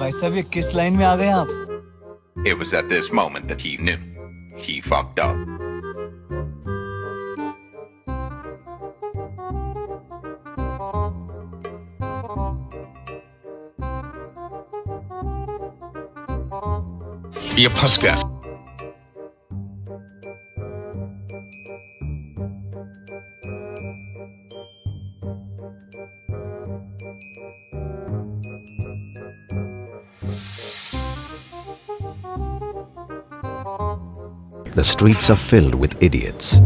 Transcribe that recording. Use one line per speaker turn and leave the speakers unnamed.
भाई साहब ये किस लाइन में आ गए आप?
It was at this moment that he knew. He fucked up.
ये फंस गया।
The streets are filled with idiots.